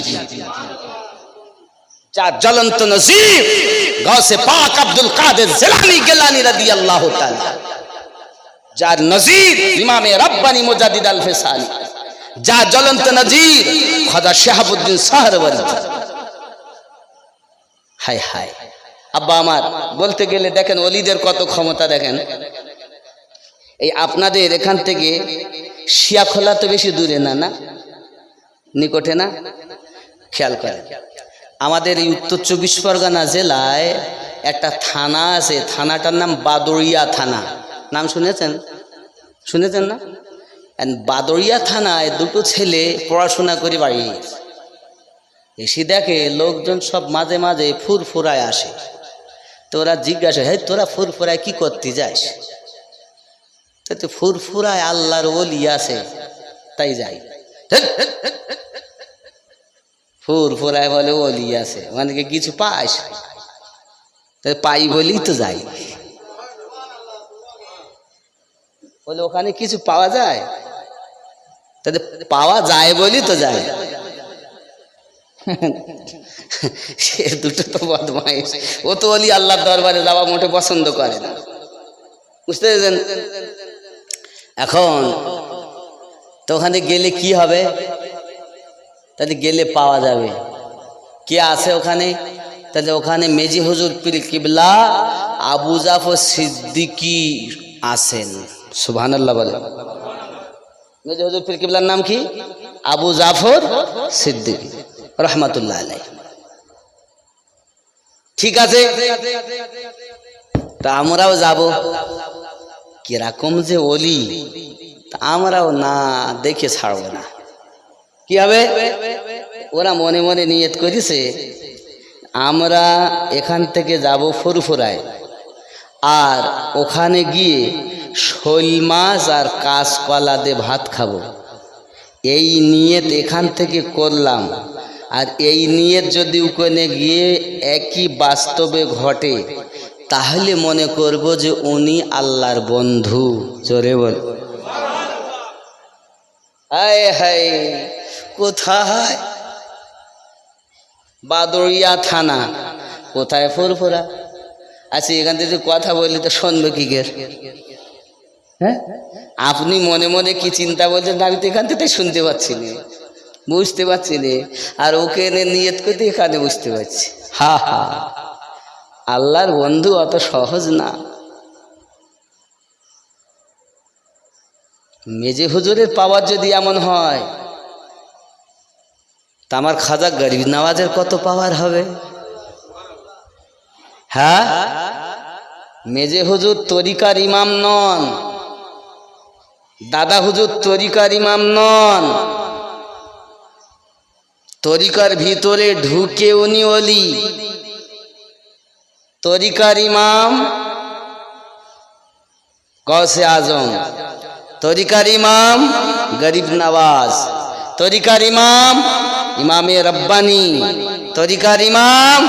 যার জ্বলন্ত নজির গাউসে পাক আব্দুল কাদের জিলানী গিলানী রাদিয়াল্লাহু তাআলা, যার নজির ইমামে রাব্বানী মুজাদ্দিদ আল ফিসানি, যার জ্বলন্ত নজির খাজা শাহাবুদ্দিন সাহরওয়ার্দী। হায় হায় আব্বা আমার, বলতে গেলে দেখেন ওলিদের কত ক্ষমতা। দেখেন এই আপনাদের এখান থেকে শিয়াখোলা তো বেশি দূরে না, না নিকটে না? খেয়াল করেন, আমাদের এই উত্তর 24 পরগনা জেলায় একটা থানা আছে, থানাটার নাম বাদরিয়া থানা। নাম শুনেছেন? শুনেছেন না? বাদরিয়া থানায় দুটো ছেলে পড়াশোনা করে বাড়ি এসে দেখে লোকজন সব মাঝে মাঝে ফুরফুরায় আসে। তো ওরা জিজ্ঞাসা, হে তোরা ফুরফুরায় কি করতে যাস? তো ফুরফুরায় আল্লাহর ওলি আছে তাই যাই। ফুরফুরায় বলে ওলি আছে, মানে কি কিছু পাস? পাই বলি তো যাই। বলে ওখানে কিছু পাওয়া যায়? তাদের পাওয়া যায় বলি তো যায়। সে দুটো তো বদমাইশ, ও তো ওলি আল্লাহর দরবারে যাওয়া মোটে পছন্দ করে না, বুঝতে পেরেছেন? এখন তো ওখানে গেলে কি হবে? তাদের গেলে পাওয়া যাবে। কে আছে ওখানে? তাহলে ওখানে মেজি হুজুর পীর কিবলা আবু জাফর সিদ্দিকী আছেন। সুবহানাল্লাহ বলে। মেজি হুজুর পীর কিবলার নাম কি? আবু জাফর সিদ্দিকী রহমাতুল্লাহ আলাইহি। ঠিক আছে, তা আমরাও যাব। কিরকম যে ওলি, আমরাও না দেখে ছাড়বো না। কি হবে? ওরা মনে মনে নিয়ত করেছে, আমরা এখান থেকে যাব ফুরফুরায়, আর ওখানে গিয়ে শোল মাছ আর কাঁচকলা দিয়ে ভাত খাবো। এই নিয়ত এখান থেকে করলাম, আর এই নিয়ত যদি ওখানে গিয়ে একই বাস্তবে ঘটে, তাহলে মনে করব যে উনি আল্লাহর বন্ধু। জোরে বল। হায় হায়, কোথায়? বাদরিয়া থানা। কোথায়? ফুরফুরা। আচ্ছা, এখান থেকে কথা বললি তো শুনবে কি গের? হ্যাঁ, আপনি মনে মনে কি চিন্তা বলছেন, আমি তো এখান থেকে শুনতে পাচ্ছি না, বুঝতে পারছি না। আর ওকে এনে নিয়ত করতে এখানে বুঝতে পারছি। হা হা, আল্লাহর বন্ধু অত সহজ না। মেজে হুজুরের পাওয়ার যদি এমন হয়, তা আমার খাজা গরিব নওয়াজের কত পাওয়ার হবে? হ্যাঁ, মেজে হুজুর তরিকার ইমাম নন, দাদা হুজুর তরিকার ইমাম নন। তরিকার ভিতরে ঢুকে উনি ওলি। তরিকার ইমাম গৌসে আজম, তরিকার ইমাম গরিব নওয়াজ, তরিকার ইমাম ইমামে রব্বানি, তরিকার ইমাম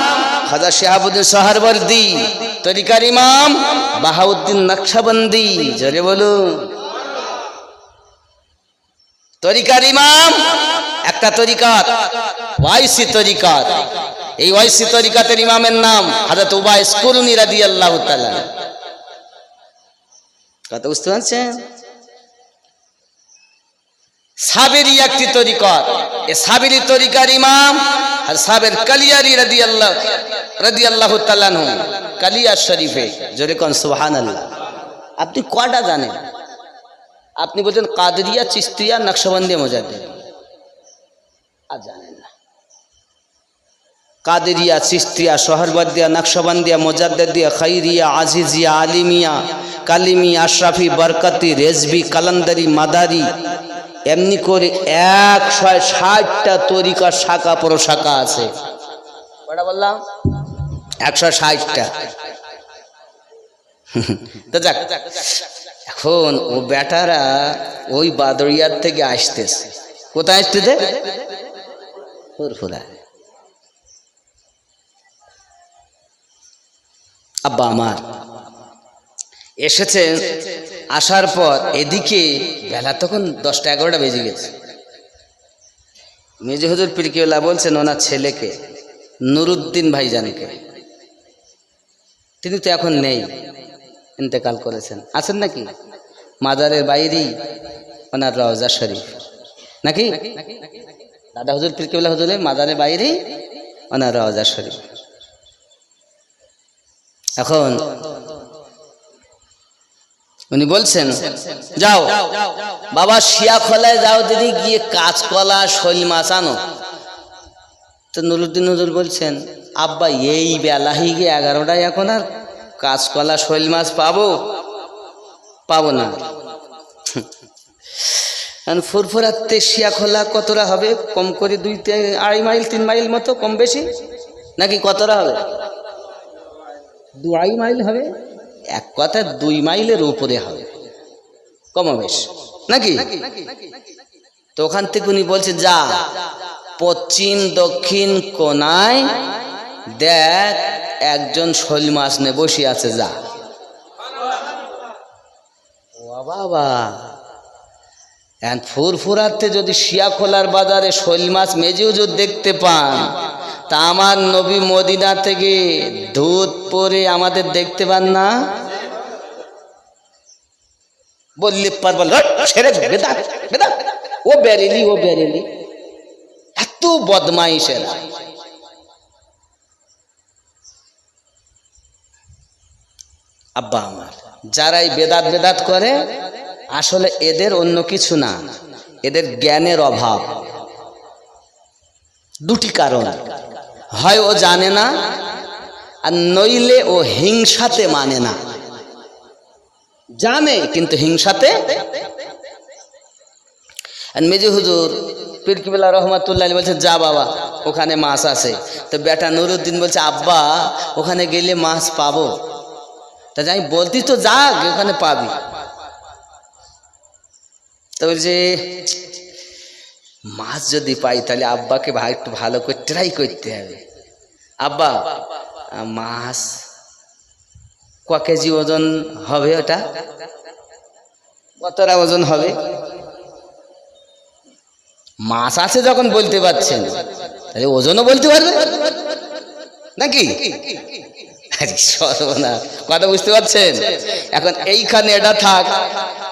খাজা শিহাবুদ্দিন সোহরাওয়ার্দী, তরিকার ইমাম বাহাউদ্দিন নকশবন্দি। জোরে বলুন। তরিকার ইমাম একটা তরিকাত, ওয়াইসি তরিকাত। এই ওয়াইসি তরিকাতের ইমামের নাম হযরত উবাইস কুরুনি রাদিয়াল্লাহু তাআলা। কথা বুঝতে পারছেন? সাবেরি একটি তরিকাত, এই সাবেরি তরিকার ইমাম আর সাবের কালিয়ারি রাদিয়াল্লাহু তাআলা আনহু, কালিয়া শরীফে। জোরে কোন সুবহানাল্লাহ। আপনি কয়টা জানেন? আপনি বলছেন কাদেরিয়া, চিশতিয়া, নকশবন্দিয়া, মুজাদ্দিদ, আর জানেন না। কাদেরিয়া, চিশতিয়া, সোহরাওয়ার্দিয়া, নকশবন্দিয়া, মুজাদ্দিদিয়া, খাইরিয়া, আজিজিয়া, আলিমিয়া, কালিমি, আশরাফি, বরকতি, রেজবি, কালান্দারি, মাদারি, এমনি করে 160টা তরিকার শাখা প্রশাখা আছে। কয়টা বললাম? 160টা। তো যাক, এখন ও বেটারা ওই বাদরিয়ার থেকে আসতেছে। কোথায় আসতেছে? ফুরফুরা। আব্বা আমার এসেছে, আসার পর এদিকে বেলা তখন 10টা-11টা বেজে গেছে। মেজে হুজুর পীর কিবলা বলছেন ওনার ছেলেকে, নুরুদ্দিন ভাইজানকে, তিনি তো এখন নেই, ইন্তেকাল করেছেন। আছেন নাকি? মাজারের বাইরেই ওনার রওজা শরীফ, নাকি? দাদা হুজুর পীর কিবলা হুজুরের মাজারের বাইরেই ওনার রওজা শরীফ। এখন উনি বলছেন যাও বাবা শিয়াখলায় যাও দিদি, গিয়ে কাঁচকলা শৈল মাছ আনো। তো নুরুদ্দিন হুজুর বলছেন আব্বা এই বেলা হয়ে গিয়ে 11টায়, এখন আর কাঁচকলা শৈল মাছ পাবো না। ফুরফুরাতে শিয়াখলা কতটা হবে? কম করে 2-2.5 মাইল 3 মাইল মতো, কম বেশি নাকি কতটা হবে? 2.5 মাইল হবে, এক কথা 2 মাইলের উপরে হবে কমবেশ নাকি। তো ওখান থেকে উনি বলছে যা পশ্চিম দক্ষিণ কোনায় দেখ একজন শৈল মাছ নিয়ে বসে আছে, যা। ও বাবা, ফুরফুরাতে যদি শিয়াখলার বাজারে শৈল মাছ মেজে হুজুর দেখতে পান, তা আমার নবী মদিনা থেকে দুধ পরে আমাদের দেখতে পান না? বললে পারবল ছেড়ে বেদাত বেদাত, ও বেরেলি এত বদমাইশেরা। আব্বা আমার, যারা এই বেদাত করে আসলে এদের অন্য কিছু না, এদের জ্ঞানের অভাব। দুটি কারণ, হয় ও জানে না, আর নইলে ও হিংসাতে মানে না। জানে কিন্তু হিংসাতে। মেজি হুজুর পীর কিবলা রহমাতুল্লাহ বলছে যা বাবা ওখানে মাছ আছে। তো বেটা নুরুদ্দিন বলছে আব্বা ওখানে গেলে মাছ পাবো? তা যাই বলতি তো যা ওখানে পাবি। তো বলছে মাছ যদি পাই তাহলে আব্বাকে একটু ভালো করে ট্রাই করতে হবে। আব্বা মাছ ক কেজি ওজন হবে? ওটা কতটা ওজন হবে? মাছ আছে যখন বলতে পারছেন, তাহলে ওজনও বলতে পারবে নাকি? কথা বুঝতে পারছেন? এখন এইখানে এটা থাক।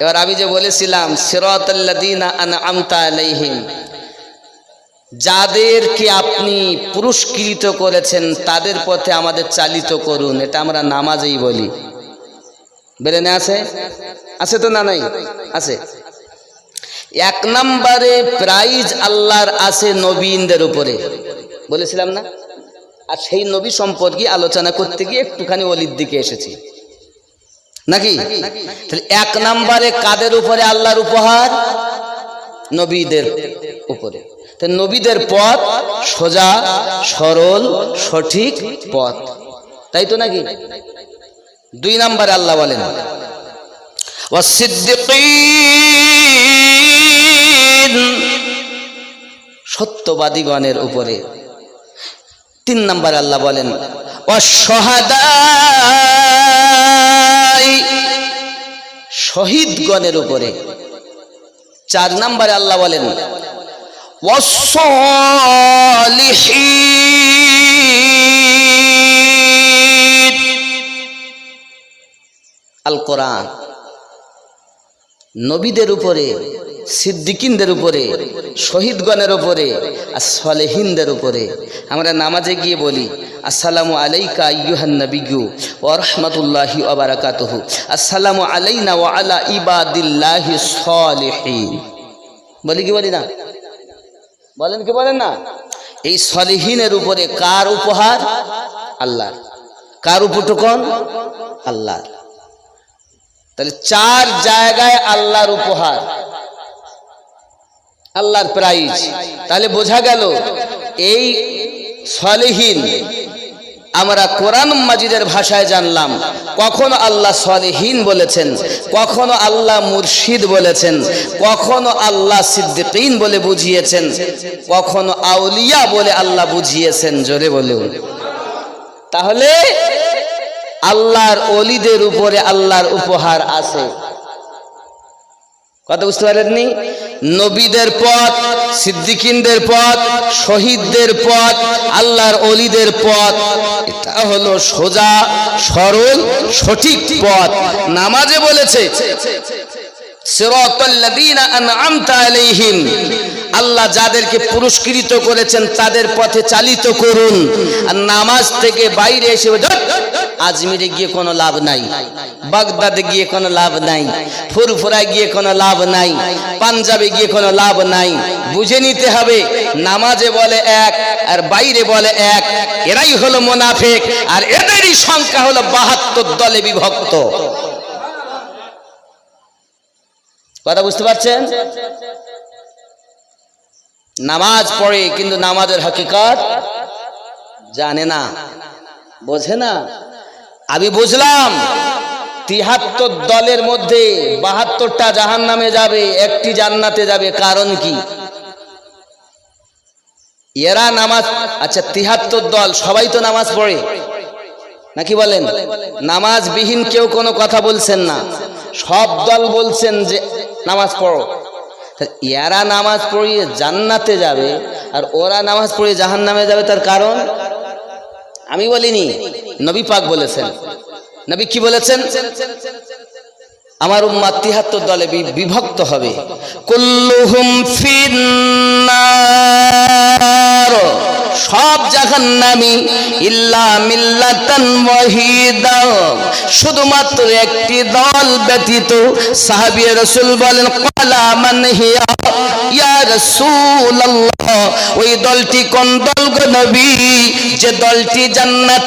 এবার আমি যে বলেছিলাম সিরাতাল্লাযীনা আনআমতা আলাইহিম, যাদেরকে আপনি পুরস্কৃত করেছেন তাদের পথে আমাদের চালিত করুন, এটা আমরা নামাজেই বলি। বেরেনে আছে তো না নাই? আছে। 1 নম্বরে প্রাইজ আল্লাহর আছে নবীনদের উপরে, বলেছিলাম না? আর সেই নবী সম্পর্কে আলোচনা করতে গিয়ে একটুখানি ওলির দিকে এসেছি নাকি? তাহলে 1 নম্বরে কাদের উপরে আল্লাহর উপহার? নবীদের উপরে। তো নবীদের পথ সোজা সরল সঠিক পথ, তাই তো নাকি? 2 নম্বরে আল্লাহ বলেন ওয়াসসিদ্দিকিন, সত্যবাদীগণের উপরে। 3 নম্বরে আল্লাহ বলেন ওয়াসশুহাদা, শহীদগণের উপরে। 4 নম্বরে আল্লাহ বলেন ওয়াসসালিহিন, আল কোরআন। নবীদের উপরে, সিদ্দিকিনদের উপরে, শহীদগণের উপরে আর সালেহিনদের উপরে। আমরা নামাজে গিয়ে বলি আসসালামু আলাইকা আইয়ুহান নাবিয়্যু ওয়া রাহমাতুল্লাহি ওয়া বারাকাতুহু, আসসালামু আলাইনা ওয়া আলা ইবাদিল্লাহিস সালিহিন। বলি কি বলি না? বলেন কি বলেন না? এই সালিহিনের উপরে কার উপহার? আল্লাহর। কার উপটকন? আল্লাহর। তাহলে 4 জায়গায় আল্লাহর উপহার, আল্লাহর প্রাইজ। তাহলে বোঝা গেল এই সালেহীন আমরা কোরআন মাজিদের ভাষায় জানলাম। কখনো আল্লাহ সালেহীন বলেছেন, কখনো আল্লাহ মুর্শিদ বলেছেন, কখনো আল্লাহ সিদ্দিকিন বলে বুঝিয়েছেন, কখনো আউলিয়া বলে আল্লাহ বুঝিয়েছেন। জোরে বলুন। তাহলে আল্লাহর ওলিদের উপরে আল্লাহর উপহার আছে। কথা বুঝতে পারেননি? নবীদের পথ, সিদ্দিকিনদের পথ, শহীদদের পথ, আল্লাহর ওলিদের পথ, এটা হলো সোজা সরল সঠিক পথ। নামাজে বলেছে সিরাতাল্লাযীনা আন'আমতা আলাইহিম, আল্লাহ যাদেরকে পুরস্কৃত করেছেন তাদের পথে চালিত করুন। আর নামাজ থেকে বাইরে এসে আজমিরে গিয়ে কোনো লাভ নাই, বাগদাদে গিয়ে কোনো লাভ নাই, ফুরফুরায় গিয়ে কোনো লাভ নাই, পাঞ্জাবে গিয়ে কোনো লাভ নাই। বুঝে নিতে হবে, নামাজে বলে এক আর বাইরে বলে এক, এরাই হলো মুনাফিক, আর এদেরই সংখ্যা হলো ৭২ দলে বিভক্ত। কথা বুঝতে পারছেন? নামাজ পড়ে কিন্তু নামাজের হাকিকত জানে না, বোঝে না। আমি বুঝলাম ৭৩ দলের মধ্যে ৭২টা জাহান্নামে যাবে, একটি জান্নাতে যাবে। কারণ কি? এরা নামাজ, আচ্ছা ৭৩ দল সবাই তো নামাজ পড়ে নাকি বলেন? নামাজ বিহীন কেউ কোনো কথা বলছেন না, সব দল বলছেন যে নামাজ পড়ো। এরা নামাজ পড়িয়ে জান্নাতে যাবে আর ওরা নামাজ পড়িয়ে জাহান্নামে যাবে, তার কারণ আমি বলিনি, নবী পাক বলেছেন। নবী কি বলেছেন? আমার উম্মাত ৭৩ দলে বিভক্ত হবে। কুল্লুহুম ফিন্নার, সব জাহান্নামী, ইল্লা মিল্লাতান ওয়াহিদা, শুধুমাত্র একটি দল ব্যতীত। সাহাবী রাসূল বলেন, ক্বালা মান হিয়া ইয়া রাসূলুল্লাহ, ওই দলটি কোন দল গো নবী? যে দলটি জান্নাত